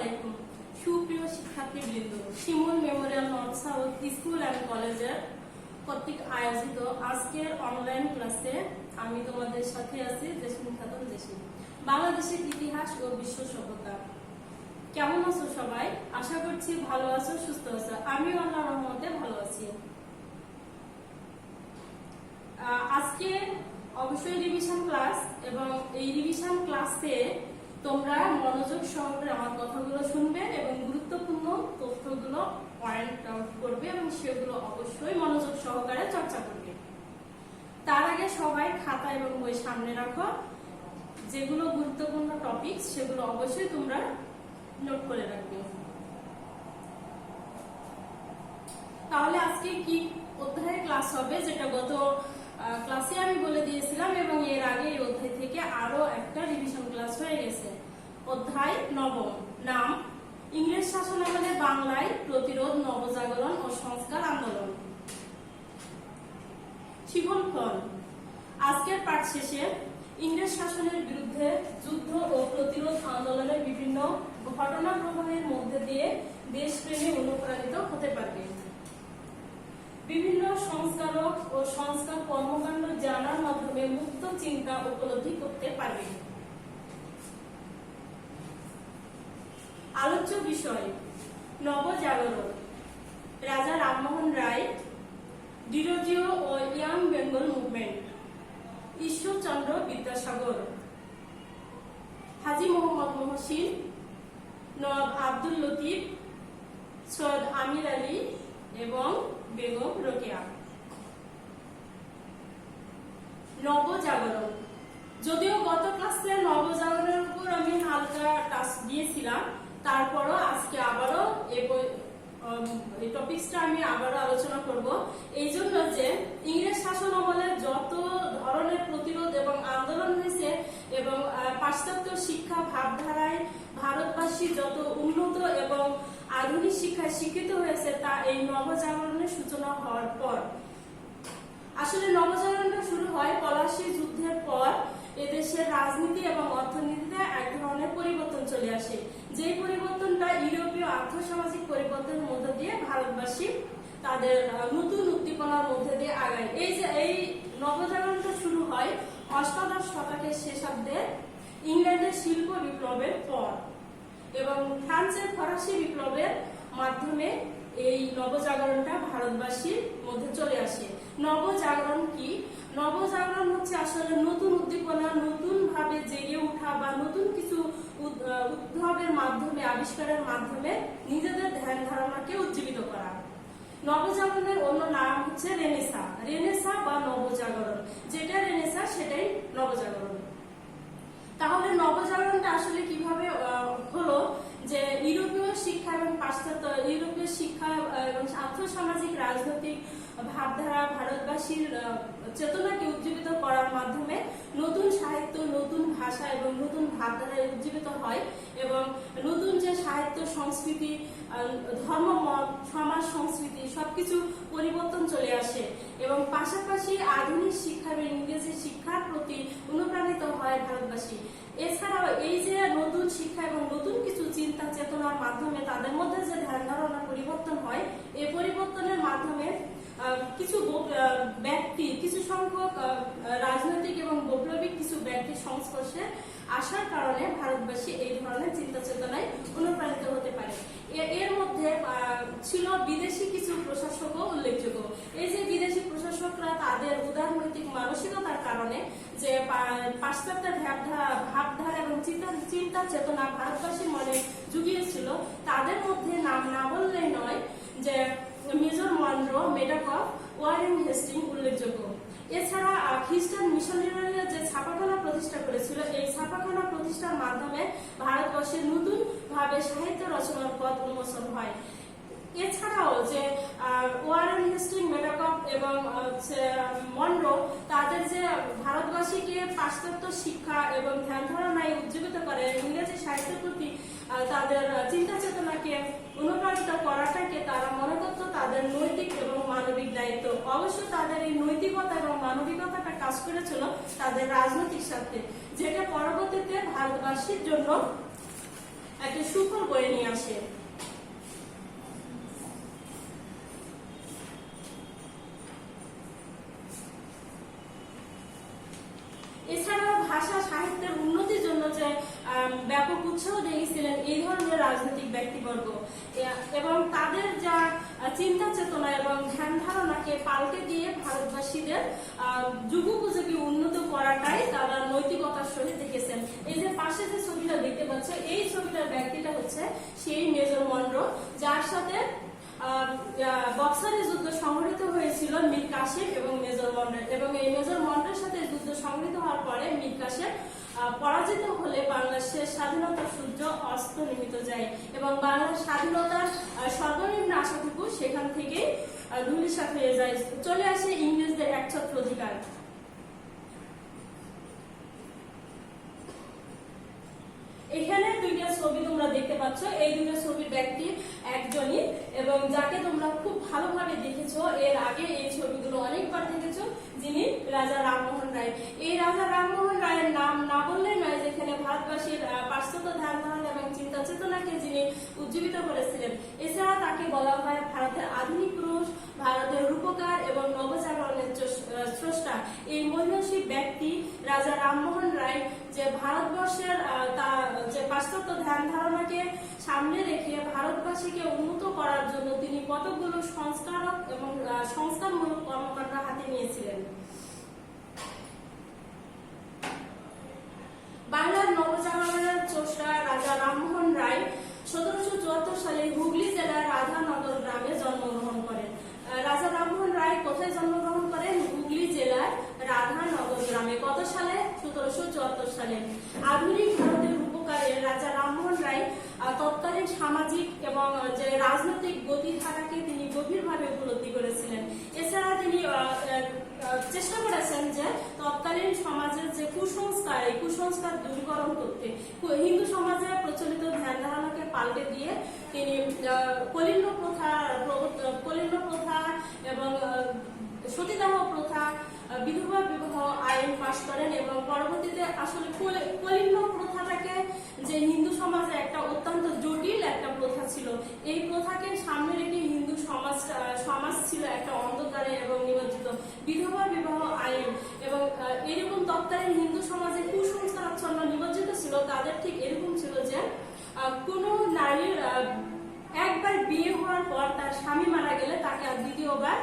আলাইকুম সুপ্রিয় শিক্ষার্থীবৃন্দ, Shimul memorial north south school and কলেজের কর্তৃক আয়োজিত আজকের অনলাইন ক্লাসে আমি তোমাদের সাথে আছি জেসমিন খাতুন জেসমিন। বাংলাদেশের ইতিহাস ও বিশ্ব সভ্যতা। কেমন আছো সবাই? আশা করছি ভালো আছো, সুস্থ আছো। আমিও আল্লাহর রহমতে ভালো আছি। আজকে অবশ্যই রিভিশন ক্লাস, এবং এই রিভিশন ক্লাসে তোমরা মনোযোগ সহকারে আমার কথাগুলো শুনবে এবং গুরুত্বপূর্ণ তথ্যগুলো পয়েন্ট আউট করবে এবং সেগুলো অবশ্যই মনোযোগ সহকারে চর্চা করবে। তার আগে সবাই খাতা এবং বই সামনে রাখো। যেগুলো গুরুত্বপূর্ণ টপিক সেগুলো অবশ্যই তোমরা নোট করে রাখবে। তাহলে আজকে কি অধ্যায়ে ক্লাস হবে, যেটা গত ক্লাসে আমি বলে দিয়েছিলাম, এবং এর আগে এই অধ্যায় থেকে আরো একটা রিভিশন ক্লাস হয়ে গেছে। অধ্যায় নবম, নাম ইংরেজ শাসনামলে বাংলায় প্রতিরোধ, নবজাগরণ ও সংস্কার আন্দোলন। শিক্ষণফল, আজকের পাঠ শেষে ইংরেজ শাসনের বিরুদ্ধে যুদ্ধ ও প্রতিরোধ আন্দোলনের বিভিন্ন ঘটনা প্রবাহের মধ্যে দিয়ে দেশপ্রেমে অনুপ্রাণিত হতে পারবে। বিভিন্ন সংস্কারক ও সংস্কার কর্মকাণ্ড জানার মাধ্যমে মুক্ত চিন্তা উপলব্ধি করতে পারবে। আলোচ্য বিষয় নবজাগরণ, রাজা রামমোহন রায়, ডিরোজিও ও ইয়াং বেঙ্গল মুভমেন্ট, ঈশ্বরচন্দ্র বিদ্যাসাগর, হাজী মোহাম্মদ মহসিন, নবাব আব্দুল লতিফ, সৈয়দ আমির আলী এবং বেগম রোকেয়া। নবজাগরণ, যদিও গত ক্লাসে নবজাগরণের উপর আমি হালকা টাচ দিয়েছিলাম, তারপরও আজকে আবারও এই টপিকসটা আমি আবারও আলোচনা করব। এই জন্য যে ইংরেজ শাসন আমলে যত ধরনের প্রতিরোধ এবং আন্দোলন হয়েছে এবং পাশ্চাত্য শিক্ষা ভাবধারায় ভারতবাসী যত উন্নত এবং আধুনিক শিক্ষায় শিক্ষিত হয়েছে, তা এই নবজাগরণের সূচনা হওয়ার পর। আসলে নবজাগরণটা শুরু হয় পলাশী যুদ্ধের পর। এদেশের রাজনীতি এবং অর্থনীতিতে এক ধরনের পরিবর্তন চলে আসে, যে পরিবর্তনটা ইউরোপীয় আর্থসামাজিক পরিবর্তনের মধ্যে দিয়ে ভারতবাসী তাদের নতুন উদ্দীপনার মধ্যে দিয়ে আগায়। এই নবজাগরণটা শুরু হয় অষ্টাদশ শতকের শেষার্ধে ইংল্যান্ডের শিল্প বিপ্লবের পর, এবং ফ্রান্সের ফরাসি বিপ্লবের মাধ্যমে এই নবজাগরণটা ভারতবাসীর মধ্যে চলে আসে। নবজাগরণ কি? নবজাগরণ হচ্ছে আসলে নতুন উদ্দীপনা, নতুন ভাবে জেগে ওঠা বা নতুন কিছু উদ্ভাবের মাধ্যমে, আবিষ্কারের মাধ্যমে নিজেদের ধ্যান ধারণাকে উজ্জীবিত করা। নবজাগরণের অন্য নাম হচ্ছে রেনেসা। রেনেসা বা নবজাগরণ, যেটা রেনেসা সেটাই নবজাগরণ। তাহলে নবজাগরণটা আসলে কিভাবে হলো? যে ইউরোপীয় শিক্ষা এবং পাশ্চাত্য ইউরোপীয় শিক্ষা এবং আর্থসামাজিক রাজনৈতিক ভাবধারা ভারতবাসীর চেতনাকে উজ্জীবিত করার মাধ্যমে নতুন সাহিত্য, নতুন ভাষা এবং নতুন ভাবধারায় উজ্জীবিত হয়, এবং নতুন যে সাহিত্য, সংস্কৃতি, ধর্মমত, সমাজ সংস্কৃতি সবকিছু পরিবর্তন চলে আসে, এবং পাশাপাশি আধুনিক শিক্ষা এবং ইংরেজি শিক্ষার প্রতি অনুপ্রাণিত হয় ভারতবাসী। এছাড়াও এই যে নতুন শিক্ষা এবং নতুন কিছু চিন্তা চেতনার মাধ্যমে তাদের মধ্যে যে ধ্যান ধারণার পরিবর্তন হয়, এই পরিবর্তনের মাধ্যমে কিছু ব্যক্তি, কিছু সংখ্যক রাজনৈতিক এবং বৈপ্লবিক কিছু ব্যক্তির সংস্পর্শে আসার কারণে ভারতবাসী এই ধরনের চিন্তা চেতনায় অনুপ্রাণিত হতে পারে। এর মধ্যে ছিল বিদেশি কিছু প্রশাসকও উল্লেখযোগ্য। এই যে বিদেশি প্রশাসকরা তাদের উদারনৈতিক মানসিকতার কারণে যে পাশ্চাত্যের ভাবধারা এবং চিন্তা চেতনা ভারতবাসীর মনে জুগিয়েছিল, তাদের মধ্যে নাম না বললেই নয় যে মেজর মনরো, মেডাকফ, ওয়ারেন হেস্টিং উল্লেখযোগ্য। এছাড়া খ্রিস্টান মিশনারিরা যে ছাপাখানা প্রতিষ্ঠা করেছিল, এই ছাপাখানা প্রতিষ্ঠার মাধ্যমে ভারতবর্ষের নতুন ভাবে সাহিত্য রচনার পথ উন্মোচন হয়। এছাড়াও যে ওয়ারেন হেস্টিং, মেডাকফ এবং মনরো তাদের যে ভারতবাসীকে পাশ্চাত্য শিক্ষা এবং ধ্যান ধারণায় উজ্জীবিত করে, ইংরেজি সাহিত্যের প্রতি তাদের চিন্তা চেতনাকে অনুপ্রাণিত করাটাকে তারা মনে করত তাদের নৈতিক এবং মানবিক দায়িত্ব। অবশ্য তাদের এই নৈতিকতা এবং মানবিকতাটা কাজ করেছিল তাদের রাজনৈতিক স্বার্থে, যেটা পরবর্তীতে ভারতবাসীর জন্য একটা সুফল বয়ে নিয়ে আসে। এছাড়াও ভাষা সাহিত্যের উন্নতির জন্য যে ব্যাপক উৎসাহ দিয়েছিলেন এই ধরনের রাজনৈতিক ব্যক্তিবর্গ, এবং তাদের যা চিন্তা চেতনা এবং ধ্যান ধারণাকে পাল্টে দিয়ে ভারতবাসীদের যুগোপযোগী উন্নত করাটাই তারা নৈতিকতার সহিত দেখেছেন। এই যে পাশে যে ছবিটা দেখতে পাচ্ছ, এই ছবিটার ব্যক্তিটা হচ্ছে সেই মেজর মনরো, যার সাথে বক্সারের যুদ্ধ সংঘটিত হয়েছিল মীর কাসেম এবং মেজর মনরো, এবং এই মেজর মনরোর সাথে যুদ্ধ সংঘটিত হওয়ার পরে মীর কাসেম পরাজিত হলে বাংলাদেশের স্বাধীনতার সূর্য অস্ত নিমিত যায় এবং বাংলার স্বাধীনতার সর্বনিম্ন আশাটুকু সেখান থেকে ধূলিসাৎ হয়ে যায়, চলে আসে ইংরেজদের একছত্র অধিকার। এখানে দুইটা ছবি তোমরা দেখতে পাচ্ছ, এই দুইটা ছবির ব্যক্তি একজনই, এবং যাকে তোমরা খুব ভালোভাবে দেখেছো এর আগে, এই ছবিগুলো অনেকবার দেখেছো, যিনি রাজা রামমোহন রায়। এই রাজা রামমোহন রায়ের নাম না বললেই নয়, যেখানে ভারতবাসীর পাশ্চাত্য ধ্যান ধারণা এবং চিন্তা চেতনাকে যিনি উজ্জীবিত করেছিলেন। এছাড়া তাকে বলা হয় ভারতের আধুনিক পুরুষ, ভারতের রূপকার এবং নবজাগরণের স্রষ্টা। এই মহিষী ব্যক্তি রাজা রামমোহন রায় যে ভারতবর্ষের যে পাশ্চাত্য ধ্যান ধারণাকে সামনে রেখে ভারতবাসীকে উন্নত করার জন্য তিনি কতগুলো সংস্কারক এবং সংস্কারমূলক কর্মকাণ্ড হাতে নিয়েছিলেন। বাংলার নবজাগরণের স্রষ্টা রাজা রামমোহন রায় 1774 সালে হুগলি জেলার রাধানগর গ্রামে জন্মগ্রহণ করেন। রাজা রামমোহন রায় কোথায় জন্মগ্রহণ করেন? হুগলি জেলার রাধানগর গ্রামে। কত সালে? 1774 সালে। আধুনিক ভারতের রূপকারে রাজা রামমোহন রায় তৎকালীন সামাজিক এবং যে রাজনৈতিক গতিধারাকে তিনি গভীরভাবে উপলব্ধি করেছিলেন। এছাড়া তিনি চেষ্টা করেছেন যে তৎকালীন সমাজের যে কুসংস্কার, এই কুসংস্কার দূরীকরণ করতে, হিন্দু সমাজে প্রচলিত ধ্যান ধারণাকে পাল্টে দিয়ে তিনি কলিঙ্গ প্রথা এবং সতীদাহ প্রথা, বিধবা বিবাহ আইন পাশ করেন, এবং পরবর্তীতে আসলে কলিঙ্গ প্রথাটাকে, যে হিন্দু সমাজে একটা অত্যন্ত জটিল একটা প্রথা ছিল, এই প্রথাকে সামনে রেখে হিন্দু সমাজ ছিল একটা অন্ধকারে এবং নিমজ্জিত। বিধবা বিবাহ আইন এবং এরকম তৎকালীন হিন্দু সমাজে কুসংস্কারাচ্ছন্ন নিমজ্জিত ছিল। তাদের ঠিক এরকম ছিল যে কোন নারীর একবার বিয়ে হওয়ার পর তার স্বামী মারা গেলে তাকে আর দ্বিতীয়বার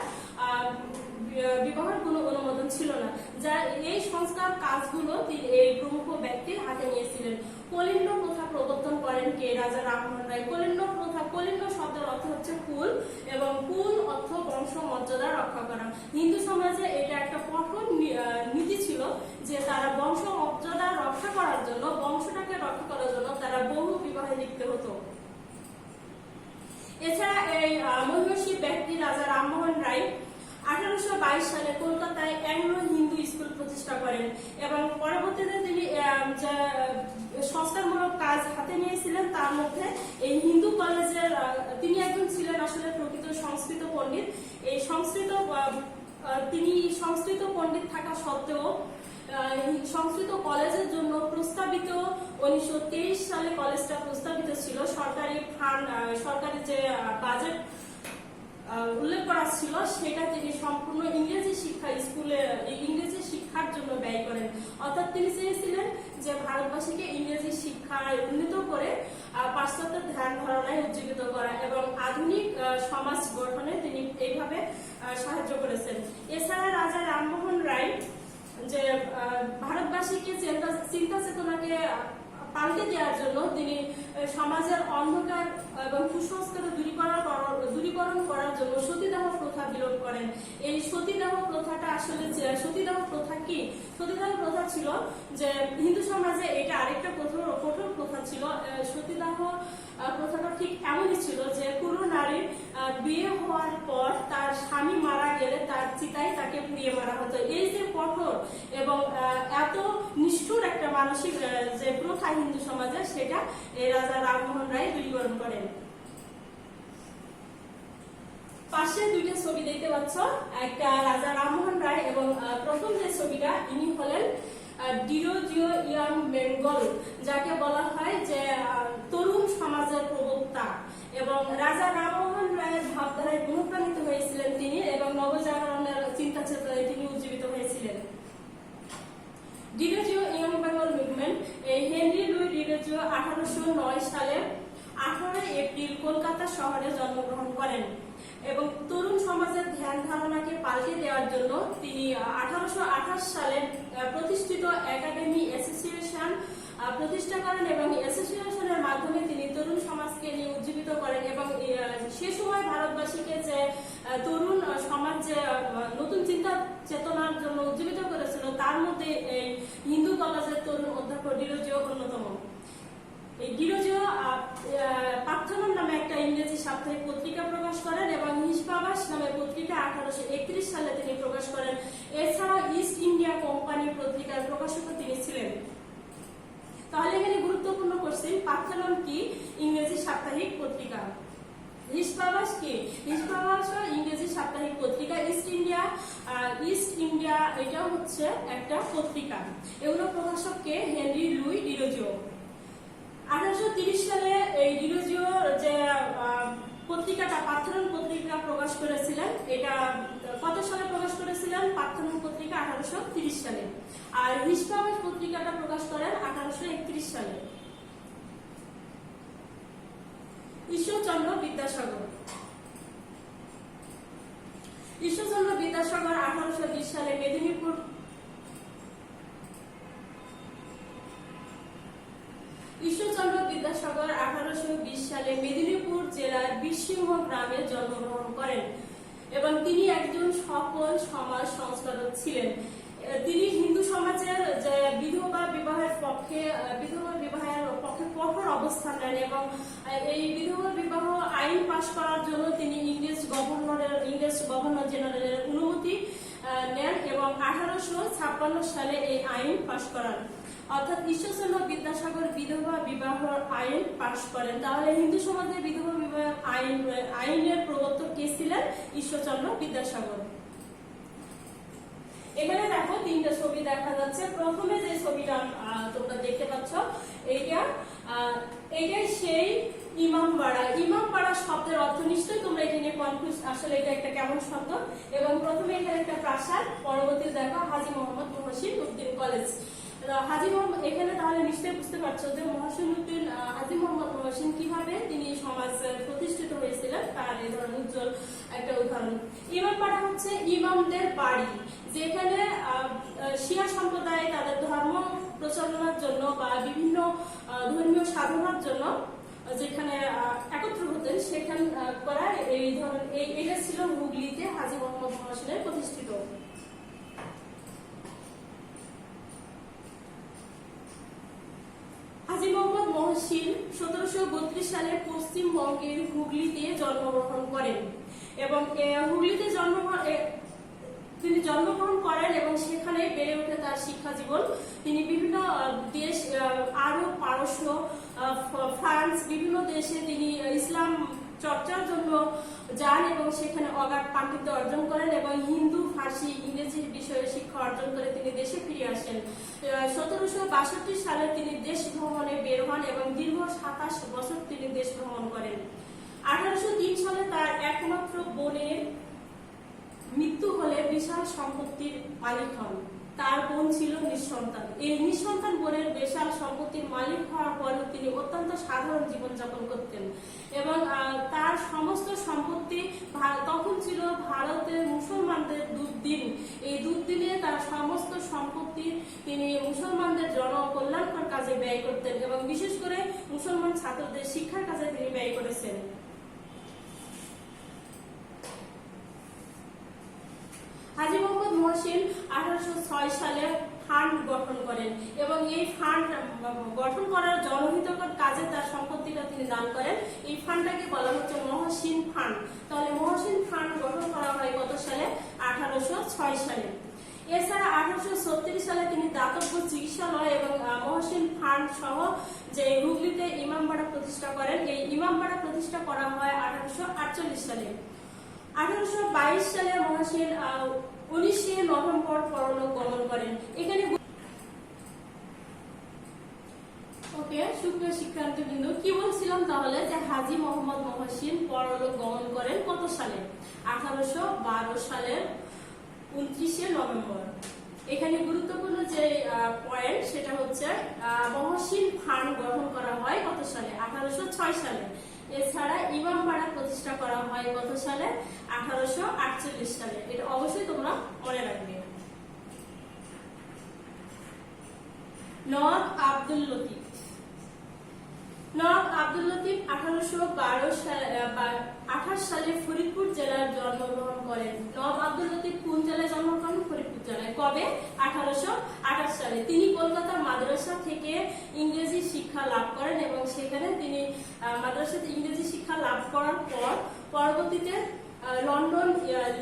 বিবাহের কোনো অনুমোদন ছিল না। যা এই সংস্কার কাজগুলো এই প্রমুখ ব্যক্তির হাতে নিয়েছিলেন। কলিঙ্গ প্রথা প্রবর্তন করেন কে? রাজা রামমোহন রায়। কলিঙ্গ প্রথা, কলিঙ্গ শব্দের অর্থ হচ্ছে কুল, এবং কুল অর্থ বংশ মর্যাদা রক্ষা করা। হিন্দু সমাজে এটা একটা কঠোর নীতি ছিল যে তারা বংশ মর্যাদা রক্ষা করার জন্য, বংশটাকে রক্ষা করার জন্য তারা বহু বিবাহে লিপ্ত হতো। এছাড়া এই মহিষী ব্যক্তি রাজা রামমোহন রায় 1822 সালে কলকাতায় অ্যাংলো হিন্দু স্কুল প্রতিষ্ঠা করেন, এবং পরবর্তীতে তিনি যে সংস্কারমূলক কাজ হাতে নিয়েছিলেন তার মধ্যে এই হিন্দু কলেজের, তিনি একজন ছিলেন আসলে প্রকৃত সংস্কৃত পণ্ডিত। এই তিনি সংস্কৃত পণ্ডিত থাকা সত্ত্বেও সংস্কৃত কলেজের জন্য প্রস্তাবিত 1923 সালে কলেজটা প্রস্তাবিত ছিল, সরকারি যে বাজেট উল্লেখ করা ছিল সেটা তিনি সম্পূর্ণ ইংরেজি শিক্ষার জন্য ব্যয় করেন। অর্থাৎ তিনি চেয়েছিলেন যে ভারতবাসীকে ইংরেজি শিক্ষায় উন্নীত করে পাশ্চাত্য ধ্যান ধারণায় উজ্জীবিত করা, এবং আধুনিক সমাজ গঠনে তিনি এইভাবে সাহায্য করেছেন। এছাড়া রাজা রামমোহন রায় যে ভারতবাসীকে চিন্তা চেতনাকে পাল্টে দেওয়ার জন্য তিনি সমাজের অন্ধকার এবং কুসংস্কার দূরীকরণ করার জন্য সতীদাহ প্রথা বিলোপ করেন। এই সতীদাহ প্রথাটা আসলে, সতীদাহ প্রথা কি? সতীদাহ প্রথা ছিল যে হিন্দু সমাজে এটা আরেকটা কঠোর প্রথা ছিল। সতীদাহ প্রথাটা ঠিক এমনই ছিল যে কোনো নারীর বিয়ে হওয়ার পর তার স্বামী মারা গেলে তার চিতায় তাকে পুড়িয়ে মারা হতো। এই যে কঠোর এবং এত নিষ্ঠুর একটা মানসিক যে প্রথা হিন্দু সমাজে, সেটা এই রাজা রামমোহন রায় দূরীকরণ করেন। পাশে দুইটা ছবি দেখতে পাচ্ছ, একটা রাজা রামমোহন রায়, এবং প্রথম যে ছবিটা, ইনি হলেন ডিরোজিও ইয়াং বেঙ্গল, যাকে বলা হয় যে তরুণ 1809 সালে 18 এপ্রিল কলকাতা শহরে জন্মগ্রহণ করেন এবং তরুণ সমাজের ধ্যান ধারণাকে পাল্টে দেওয়ার জন্য তিনি 1828 সালে প্রতিষ্ঠিত একাডেমি অ্যাসোসিয়েশন প্রতিষ্ঠা করেন এবং অ্যাসোসিয়েশনের মাধ্যমে তিনি তরুণ সমাজকে নিয়ে উজ্জীবিত করেন এবং সে সময় ভারতবাসীকে যে তরুণ সমাজ যে নতুন চিন্তা চেতনার জন্য উজ্জীবিত করেছিল তার মধ্যে এই হিন্দু কলেজের তরুণ অধ্যক্ষ ডিরোজিও অন্যতম। এই ডিরোজিও পার্থেনন নামে একটা ইংরেজি সাপ্তাহিক পত্রিকা প্রকাশ করেন এবং হিসপাবাস নামে পত্রিকা 1831 সালে তিনি প্রকাশ করেন। এছাড়াও ইস্ট ইন্ডিয়া কোম্পানি পত্রিকার প্রকাশক তিনি ছিলেন। তাহলে এখানে গুরুত্বপূর্ণ কোশ্চেন, পার্থেনন কি? ইংরেজি সাপ্তাহিক পত্রিকা। হিসপাবাস কি? হিসপাবাস ইংরেজি সাপ্তাহিক পত্রিকা। ইস্ট ইন্ডিয়া এটাও হচ্ছে একটা পত্রিকা। এগুলো প্রকাশক কে? Henry Louis Derozio. 1830 সালে এই ডিরোজিও যে পত্রিকাটা পার্থেনন পত্রিকা প্রকাশ করেছিলেন, এটা কত সালে প্রকাশ করেছিলেন? পার্থেনন পত্রিকা 1830 সালে। আর হিসপাবাস পত্রিকাটা প্রকাশ করেন 1831 সালে। ঈশ্বরচন্দ্র বিদ্যাসাগর। ঈশ্বরচন্দ্র বিদ্যাসাগর 1820 সালে মেদিনীপুর ঈশ্বরচন্দ্র বিদ্যাসাগর 1820 সালে মেদিনীপুর জেলার বীরসিংহ গ্রামে জন্মগ্রহণ করেন এবং তিনি একজন সফল সমাজ সংস্কারক ছিলেন। তিনি হিন্দু সমাজের যে বিধবা বিবাহের পক্ষে কঠোর অবস্থান নেন এবং এই বিধবা বিবাহ আইন পাশ করার জন্য তিনি ইংরেজ গভর্নর জেনারেলের অনুমতি নেন এবং 1856 সালে এই আইন পাশ করান। অর্থাৎ ঈশ্বরচন্দ্র বিদ্যাসাগর বিধবা বিবাহ আইন পাশ করেন। তাহলে হিন্দু সমাজে বিধবা বিবাহ আইনের প্রবর্তক কে ছিলেন? ঈশ্বরচন্দ্র বিদ্যাসাগর। এখানে দেখো তিনটা ছবি দেখা যাচ্ছে। প্রথমে যে ছবিটা তোমরা দেখতে পাচ্ছ এইটাই সেই ইমামবাড়া। ইমামবাড়া শব্দের অর্থ নিশ্চয়ই তোমরা এটা নিয়ে কনফিউজ, আসলে এটা একটা কেমন শব্দ। এবং প্রথমে এখানে একটা প্রাসাদ, পরবর্তী দেখো হাজী মোহাম্মদ মহসিন উদ্দিন কলেজ। হাজী মোহাম্মদ এখানে তাহলে নিশ্চয়ই বুঝতে পারছো যে হাজী মোহাম্মদ মহসিন কিভাবে তিনি সমাজ প্রতিষ্ঠিত হয়েছিলেন তার এই ধরনের উজ্জ্বল একটা উদাহরণ। ইমামবাড়া হচ্ছে ইমামদের বাড়ি, যেখানে শিয়া সম্প্রদায় তাদের ধর্ম প্রচারণার জন্য বা বিভিন্ন ধর্মীয় সাধনার জন্য যেখানে একত্র হতেন সেখানে করা এই ধরনের এটা ছিল হুগলিতে হাজী মোহাম্মদ মহসিনের প্রতিষ্ঠিত। হাজী মোহাম্মদ মহসিন 1732 সালে পশ্চিমবঙ্গের হুগলিতে জন্মগ্রহণ করেন এবং হুগলিতে তিনি জন্মগ্রহণ করেন এবং সেখানে বেড়ে ওঠে তার শিক্ষা জীবন। তিনি বিভিন্ন দেশ, আরব, পারস্য, ফ্রান্স, বিভিন্ন দেশে তিনি ইসলাম চর্চার জন্য যান এবং সেখানে অগাধ পাণ্ডিত্য অর্জন করেন এবং হিন্দু, ফার্সি, ইংরেজি বিষয়ে শিক্ষা অর্জন করে তিনি দেশে ফিরে আসেন। 1762 সালে তিনি দেশ ভ্রমণে বের হন এবং দীর্ঘ 27 বছর তিনি দেশ ভ্রমণ করেন। 1803 সালে তার একমাত্র বোনের মৃত্যু হলে বিশাল সম্পত্তির মালিক হন। তার বোন ছিল নিঃসন্তান। এই নিঃসন্তান বোনের বিশাল সম্পত্তির মালিক হওয়ার পরেও তিনি অত্যন্ত সাধারণ জীবনযাপন করতেন এবং তার সমস্ত সম্পত্তি তখন ছিল ভারতের মুসলমানদের দুর্দিন। এই দুর্দিনে তার সমস্ত সম্পত্তি তিনি মুসলমানদের জনকল্যাণকর কাজে ব্যয় করতেন এবং বিশেষ করে মুসলমান ছাত্রদের শিক্ষার কাজে তিনি ব্যয় করেছেন। হাজী মোহাম্মদ মহসিন 1806 সালে ফান্ড গঠন করেন এবং এই ফান্ড গঠন করার জনহিতকর কাজে তার সম্পত্তিটা তিনি দান করেন। এই ফান্ডটাকে বলা হচ্ছে মহসিন ফান্ড। তাহলে মহসিন ফান্ড গঠন করা হয় কত সালে? 1806 সালে। এছাড়া 1836 সালে তিনি দাতব্য চিকিৎসালয় এবং মহসিন ফান্ড সহ যে হুগলিতে ইমামবাড়া প্রতিষ্ঠা করেন। এই ইমামবাড়া প্রতিষ্ঠা করা হয় 1848 সালে। 1822 সালে মহসিন 19শে নভেম্বর পরলোক গমন করেন। এখানে সুপ্রিয় শিক্ষার্থীবৃন্দ, কি বলছিলাম তাহলে যে হাজী মোহাম্মদ মহসিন পরলোক গমন করেন কত সালে? 1812 সালের 29শে নভেম্বর। এখানে গুরুত্বপূর্ণ যে পয়েন্ট সেটা হচ্ছে মহসিন ফান্ড গঠন করা হয় সালে। এছাড়া ইমামবাড়া প্রতিষ্ঠা করা হয় কত সালে? 1848 সালে। এটা অবশ্যই তোমরা মনে রাখবে। নওয়াব আব্দুল লতিফ। নওয়াব আব্দুল লতিফ 1828 সালে ফরিদপুর জেলায় জন্মগ্রহণ করেন। নওয়াব আব্দুল লতিফ কোন জেলায় জন্মগ্রহণ করেন? ফরিদপুর জেলায়। কবে? 1828 সালে। তিনি কলকাতা মাদ্রাসা থেকে ইংরেজি শিক্ষা লাভ করেন এবং সেখানে তিনি মাদ্রাসাতে ইংরেজি শিক্ষা লাভ করার পর পরবর্তীতে লন্ডন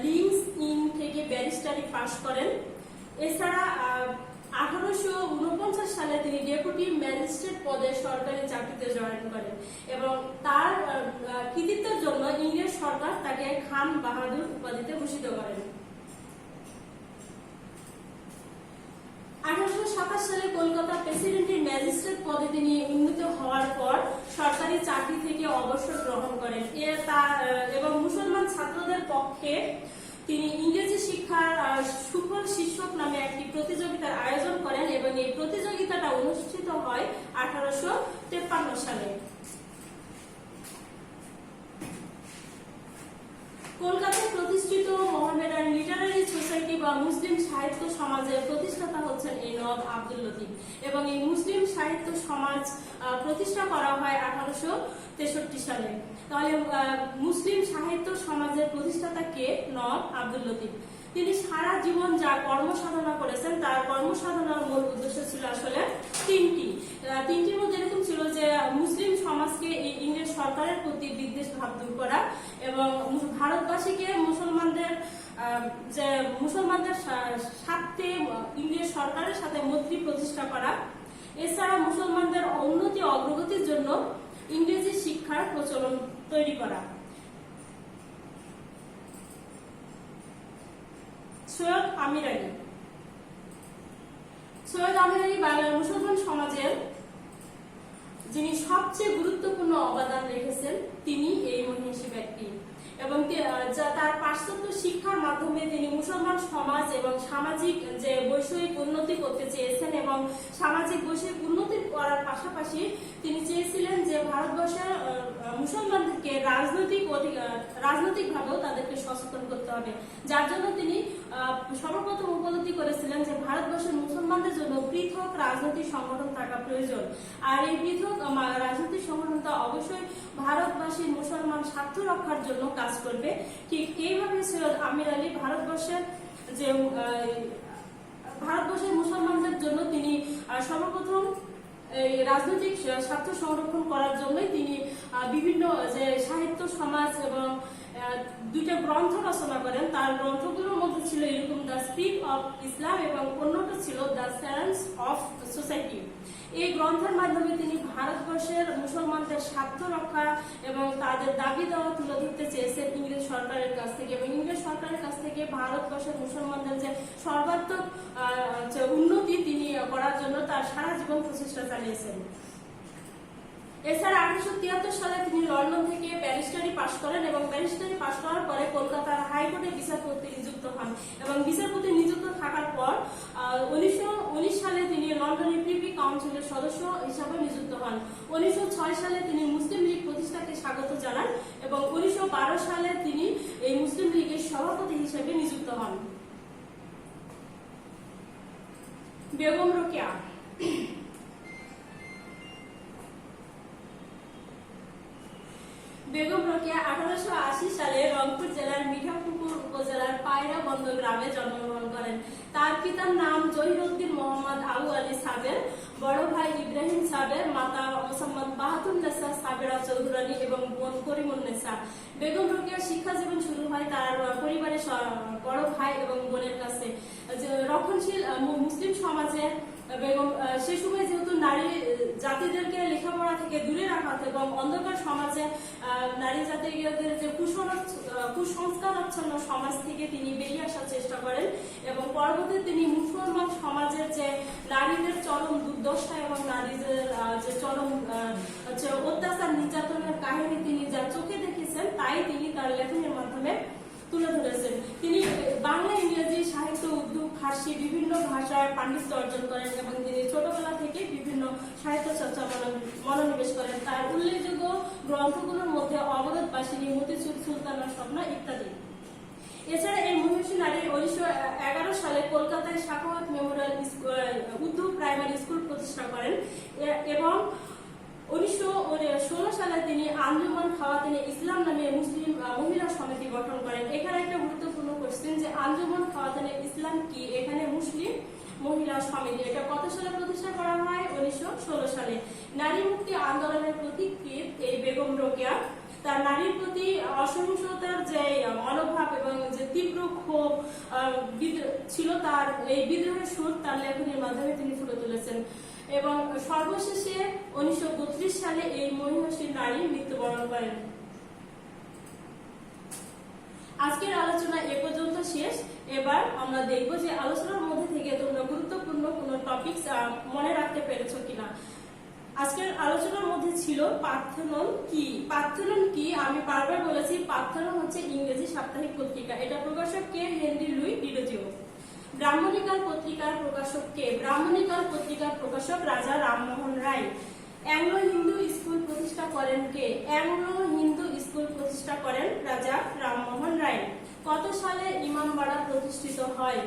লিংস ইন থেকে ব্যারিস্টারি পাশ করেন। এছাড়া 1849 সালে তিনি ডেপুটি ম্যাজিস্ট্রেট পদে সরকারি চাকরিতে জয়েন করেন এবং তার কৃতিত্বের জন্য ইংরেজ সরকার তাকে খান বাহাদুর উপাধিতে ভূষিত করেন। 1827 সালে কলকাতা প্রেসিডেন্টের ম্যাজিস্ট্রেট পদে তিনি উন্নীত হওয়ার পর সরকারি চাকরি থেকে অবসর গ্রহণ করেন এবং মুসলমান ছাত্রদের পক্ষে তিনি ইংরেজি শিক্ষার সুফল শীর্ষক নামে একটি প্রতিযোগিতার আয়োজন করেন এবং এই প্রতিযোগিতাটা অনুষ্ঠিত হয় 1853 সালে। কলকাতায় প্রতিষ্ঠিত মোহামেডান লিটারারি সোসাইটি বা মুসলিম সাহিত্য সমাজের প্রতিষ্ঠাতা হচ্ছেন এই নওয়াব আব্দুল লতিফ এবং এই মুসলিম সাহিত্য সমাজ প্রতিষ্ঠা করা হয় 1863 সালে। তাহলে মুসলিম সাহিত্য সমাজের প্রতিষ্ঠাতা কে? নওয়াব আব্দুল লতিফ। তিনি সারা জীবন যা কর্মসাধনা করেছেন তার কর্মসাধনার মূল উদ্দেশ্য ছিল আসলে তিনটির মধ্যে এরকম ছিল যে মুসলিম সমাজকে ইংরেজ সরকারের প্রতি বিদ্বেষ ভাব দূর করা এবং ভারতবাসীকে মুসলমানদের স্বার্থে ইংরেজ সরকারের সাথে মৈত্রী প্রতিষ্ঠা করা। এছাড়া মুসলমানদের উন্নতি অগ্রগতির জন্য ইংরেজি শিক্ষার প্রচলন তৈরি করা। সৈয়দ আমির আলী। সৈয়দ আমির আলী বাংলার মুসলমান সমাজের যিনি সবচেয়ে গুরুত্বপূর্ণ অবদান রেখেছেন তিনি এই মনীষী ব্যক্তি এবং তার পাশ্চাত্য শিক্ষার মাধ্যমে তিনি মুসলমান সমাজ এবং সামাজিক যে বৈষয়িক উন্নতি করতে চেয়েছেন এবং সামাজিক বৈষয়িক উন্নতি করার পাশাপাশি তিনি চেয়েছিলেন যে ভারতবর্ষের মুসলমানদেরকে রাজনৈতিকভাবেও তাদেরকে সচেতন করতে হবে, যার জন্য তিনি সর্বপ্রথম উপলব্ধি করেছিলেন যে ভারতবর্ষের মুসলমানদের জন্য পৃথক রাজনৈতিক সংগঠন থাকা প্রয়োজন আর এই পৃথক রাজনৈতিক সংগঠনটা অবশ্যই ভারতবাসীর মুসলমান স্বার্থ রক্ষার জন্য কাজ করবে। ঠিক এইভাবে সৈয়দ আমির আলী ভারতবর্ষের মুসলমানদের জন্য তিনি সর্বপ্রথম রাজনৈতিক স্বার্থ সংরক্ষণ করার জন্যই তিনি বিভিন্ন যে সাহিত্য সমাজ এবং দুইটা গ্রন্থ রচনা করেন। তার গ্রন্থগুলোর মধ্যে ছিল এরকম দ্য স্পিরিট অফ ইসলাম এবং অন্যটা ছিল দ্য সায়েন্স অফ সোসাইটি। এই গ্রন্থের মাধ্যমে তিনি ভারতবর্ষের মুসলমানদের স্বার্থ রক্ষা এবং তাদের দাবি দেওয়া তুলে ধরতে চেয়েছেন ইংরেজ সরকারের কাছ থেকে এবং ইংরেজ সরকারের কাছ থেকে ভারতবর্ষের মুসলমানদের যে সর্বাত্মক উন্নতি তিনি করার জন্য তার সারা জীবন প্রচেষ্টা চালিয়েছেন। এছাড়া 1873 সালে তিনি লন্ডন থেকে ব্যারিস্টারি পাশ করেন এবং ব্যারিস্টারি পাশ করার পরে কলকাতার হাইকোর্টে বিচারপতি নিযুক্ত হন এবং বিচারপতি নিযুক্ত থাকার পর 1919 সালে তিনি লন্ডনের প্রিভি কাউন্সিলের সদস্য হিসাবে নিযুক্ত হন। 1906 সালে তিনি মুসলিম লীগ প্রতিষ্ঠাকে স্বাগত জানান এবং 1912 সালে তিনি এই মুসলিম লীগের সভাপতি হিসেবে নিযুক্ত হন। বেগম রোকেয়া। বেগম রোকেয়া 1880 সালে রংপুর জেলার মিঠাপুকুর উপজেলার পায়রা বন্দর গ্রামে জন্মগ্রহণ করেন। তার পিতার নাম জহিরউদ্দিন মোহাম্মদ আবু আলী সাবের, বড় ভাই ইব্রাহিম সাবের, মাতা মোসাম্মদ বাহাতুন্নেসা সাবেরা চৌধুরানী এবং বোন করিমুন্নেসা। বেগম রোকেয়ার শিক্ষা জীবন শুরু হয় তার পরিবারের বড় ভাই এবং বোনের কাছে। রক্ষণশীল মুসলিম সমাজে বেগম সে সময় যেহেতু নারী জাতিদেরকে লেখাপড়া থেকে দূরে রাখা হতো এবং অন্ধকার সমাজে নারী জাতিদের যে কুসংস্কারাচ্ছন্ন সমাজ থেকে তিনি বেরিয়ে আসার চেষ্টা করেন এবং পরবর্তীতে তিনি মুসলমান সমাজের যে নারীদের চরম দুর্দশা এবং নারীদের যে চরম অত্যাচার নির্যাতনের কাহিনী তিনি যা চোখে দেখেছেন তাই তিনি তার লেখনের মাধ্যমে তুলে ধরেছেন। তিনি বাংলা, ইংরেজি, সাহিত্য, উর্দু, ফার্সি বিভিন্ন ভাষায় পাণ্ডিত্য অর্জন করেন এবং তিনি ছোটবেলা থেকে বিভিন্ন সাহিত্য চর্চা মনোনিবেশ করেন। তার উল্লেখযোগ্য গ্রন্থগুলোর মধ্যে অবরোধ বাসিনী, মতিঝিল সুলতানা স্বপ্না ইত্যাদি। এছাড়া এই মহিষী নারী 1911 সালে কলকাতায় Sakhawat Memorial Urdu primary school প্রতিষ্ঠা করেন এবং 1916 সালে তিনি আঞ্জুমান খাওয়াতিনে ইসলাম নামে মুসলিম মহিলা সমিতি গঠন করেন। এখানে একটা গুরুত্বপূর্ণ কোশ্চেন যে আঞ্জুমান খাওয়াতিনে ইসলাম কি, এখানে মুসলিম মহিলা সমিতি। এটা কত সালে প্রতিষ্ঠা করা হয়? 1916 সালে। নারী মুক্তি আন্দোলনের প্রতীকৃত এই বেগম রোকেয়া তার নারীর প্রতি অসহিষ্ণুতার যে মনোভাব এবং যে তীব্র ক্ষোভ ছিল, তার এই বিদ্রোহের সুর তার লেখনীর মাধ্যমে তিনি ফুটে তুলেছেন এবং সর্বশেষে 1932 সালে এই মহিষী নারী মৃত্যুবরণ করেন। আজকের আলোচনা এ পর্যন্ত শেষ। এবার আমরা দেখব যে আলোচনার মধ্যে থেকে তোমরা গুরুত্বপূর্ণ কোন টপিকস মনে রাখতে পেরেছো কিনা। আজকের আলোচনার মধ্যে ছিল পার্থেনন কি। পার্থেনন কি আমি বারবার বলেছি, পার্থেনন হচ্ছে ইংরেজি সাপ্তাহিক পত্রিকা। এটা প্রকাশক কে? Henry Louis Derozio. ব্রাহ্মণিকাল পত্রিকার প্রকাশক কে? ব্রাহ্মণিকাল পত্রিকার প্রকাশক রাজা রামমোহন রায়। অ্যাংলো হিন্দু স্কুল প্রতিষ্ঠা করেন কে? অ্যাংলো হিন্দু স্কুল প্রতিষ্ঠা করেন রাজা রামমোহন রায়। কত সালে ইমামবাড়া প্রতিষ্ঠিত হয়?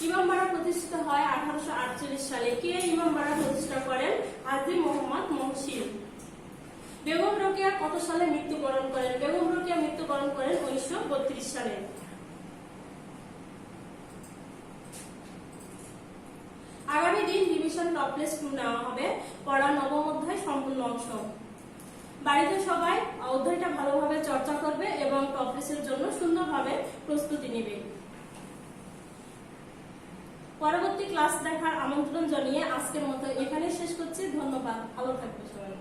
ইমামবাড়া প্রতিষ্ঠিত হয় 1848 সালে। কে ইমামবাড়া প্রতিষ্ঠা করেন? হাজী মোহাম্মদ মহসিন। বেগম রোকেয়া কত সালে মৃত্যুবরণ করেন? বেগম রোকেয়া মৃত্যুবরণ করেন 1932 সালে। আগামী দিন রিভিশন টপলেস 2 নেওয়া হবে, পড়া নবম অধ্যায় সম্পূর্ণ অংশ। বাড়িতে সবাই অধ্যায়টা ভালোভাবে চর্চা করবে এবং টপলেসের জন্য সুন্দরভাবে প্রস্তুতি নেবে। পরবর্তী ক্লাস দেখার আমন্ত্রণ জানিয়ে আজকের মতো এখানে শেষ করছি। ধন্যবাদ, ভালো থাকবে সবাই।